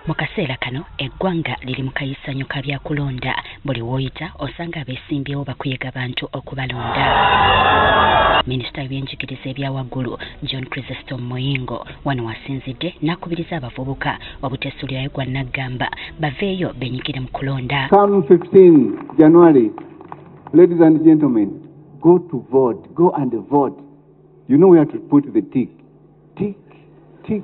Mu kaseera kano eggwanga liri mu kayisanyo ka byakulonda buli woyita osanga abeesimbyewo bakuyiga bantu okubalonda. Minisita w'ebyenjigiriza ebya waggulu John Chrysostom Muyingo wano wasinzidde n'akubiriza abavubuka obuteesuulirayo gwa naggamba baveeyo benyigire mu kulonda. Come 15 January, ladies and gentlemen, go to vote, go and vote. You know where to put the tick. Tick, tick.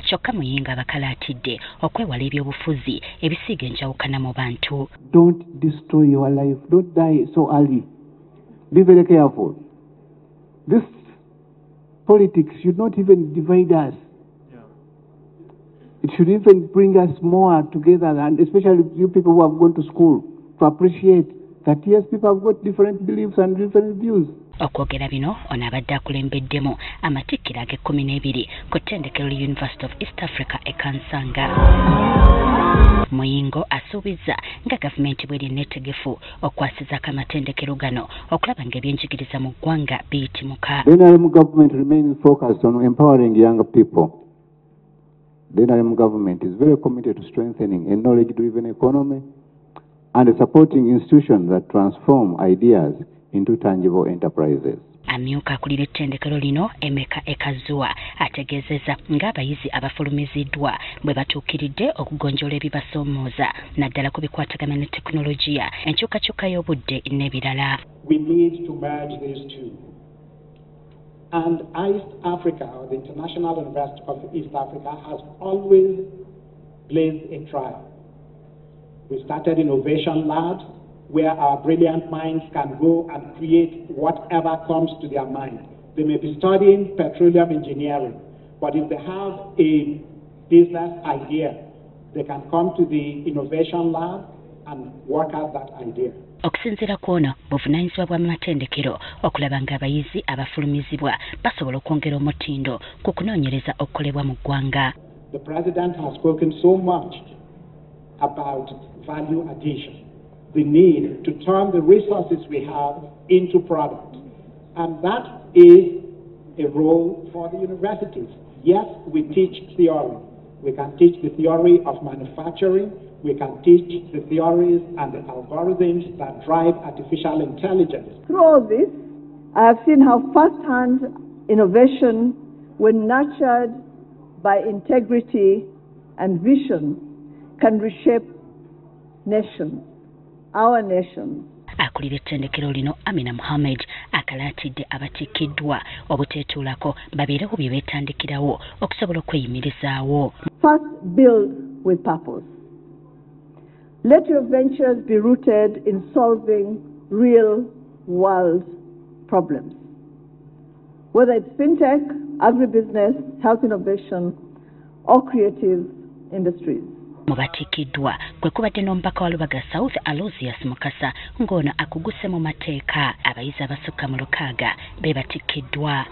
Kyokka Muyinga abakalaatidde okwewala ebyobufuzi ebisiiga enjawukana mu bantu. Don't destroy your life. Don't die so early. Be very careful. This politics should not even divide us. It should even bring us more together, and especially you people who have gone to school, to appreciate that yes, people have got different beliefs and different views. Okwogera bino ono abadde akulembeddemu amatikkira age-12 ku ttendekero University of East Africa e Kansanga. Muyingo asuubizza nga gavumenti bw'eri enneetegefu okwasizaako amatendekero gano okulaba ng'ebyenjigiriza mu ggwanga biyitimuka. The NRM government remains focused on empowering younger people. The NRM government is very committed to strengthening a knowledge-driven economy and supporting institutions that transform ideas into tangible enterprises. Amyuka akulira ettendekero lino Emeka Ekazuwa ategeezezza ng'abayizi abafulumiziddwa bwe batuukiridde okugonjoola ebibasoomooza naddala ku bikwatagana ne tekinologiya, enkyukakyuka y'obudde n'ebirala. We need to merge these two. And East Africa, or the International University of East Africa, has always blazed a trail. We started innovation labs where our brilliant minds can go and create whatever comes to their mind. They may be studying petroleum engineering, but if they have a business idea, they can come to the innovation lab and work out that idea. Okusinziira kw'ono buvunaanyizibwa bw'amatendekero okulaba ng'abayizi abafulumizibwa basobola okwongera omutindo ku kunoonyereza okukolebwa mu ggwanga. The President has spoken so much about value addition, the need to turn the resources we have into product. And that is a role for the universities. Yes, we teach theory. We can teach the theory of manufacturing. We can teach the theories and the algorithms that drive artificial intelligence. Through all this, I have seen how first-hand innovation, when nurtured by integrity and vision, can reshape nations, our nations. Akulira ettendekero lino Amina Mohammed akalaatidde abatikkiddwa obuteetuulako babeerewo bye beetandikirawo okusobola okweyimirizaawo. First, build with purpose. Let your ventures be rooted in solving real-world problems. Whether it's fintech, agribusiness, health innovation, or creative industries. Mu batikkiddwa kwe kubadde n'omubaka wa Lubaga South Aloysius Mukasa ng'ono akuguse mu mateeka abayizi abasukka mu 6 be batikkiddwa.